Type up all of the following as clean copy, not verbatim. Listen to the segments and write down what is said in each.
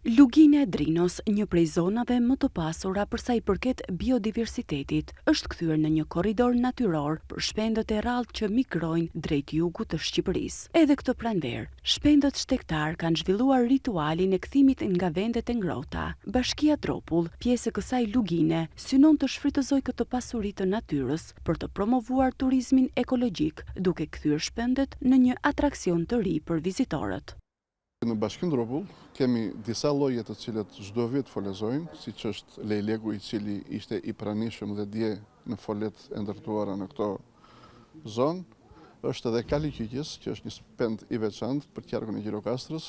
Lugina e Drinos, një prej zonave më të pasura për sa i përket biodiversitetit, është kthyer në një korridor natyror për shpendët e rrallë që migrojnë drejt jugut të Shqipërisë. Edhe këtë pranverë, shpendët shtektar kanë zhvilluar ritualin e kthimit nga vendet e ngrohta. Bashkia Tropull, pjesë e kësaj lugine, synon të shfrytëzojë këtë pasuri të natyrës për të promovuar turizmin ekologjik, duke kthyer shpendët në një atraksion të ri për vizitorët. Në Bashkinë Tropull kemi disa lloje të cilat çdo vit folezojnë, siç është lejleku i cili ishte i pranishëm dhe dje në folet e ndërtuara në këto zonë. Është edhe Kali Kyqjes, që është një spend i veçantë për qarkun e Gjirokastrës,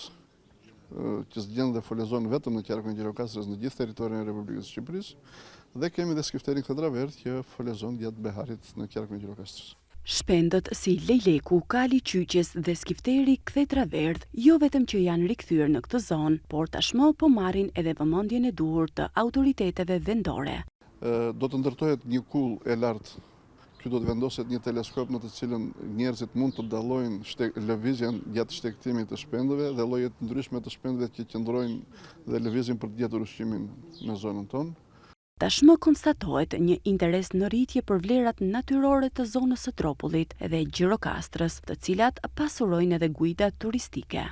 që zgjen dhe folezon vetëm në qarkun e Gjirokastrës në gjithë territorin e Republikës së Shqipërisë, dhe kemi dhe skifterin Këndravert që folezon gjatë beharit në qarkun e Gjirokastrës. Shpendët si lejleku, Kali Kyqjes dhe skifteri Këndravert jo vetëm që janë rikthyer në këtë zonë, por tashmë po marrin edhe vëmendjen e duhur të autoriteteve vendore. Do të ndërtohet një kull e lartë. Këtu do të vendoset një teleskop në të cilën njerëzit mund të dallojnë lëvizjen gjatë shtektimit të shpendëve dhe lloje të ndryshme të shpendëve që qëndrojnë dhe lëvizin për të gjetur ushqimin në zonën tonë. Tashmë konstatohet një interes në rritje për vlerat natyrore të zonës së Tropullit dhe Gjirokastrës, të cilat pasurojnë edhe guida turistike.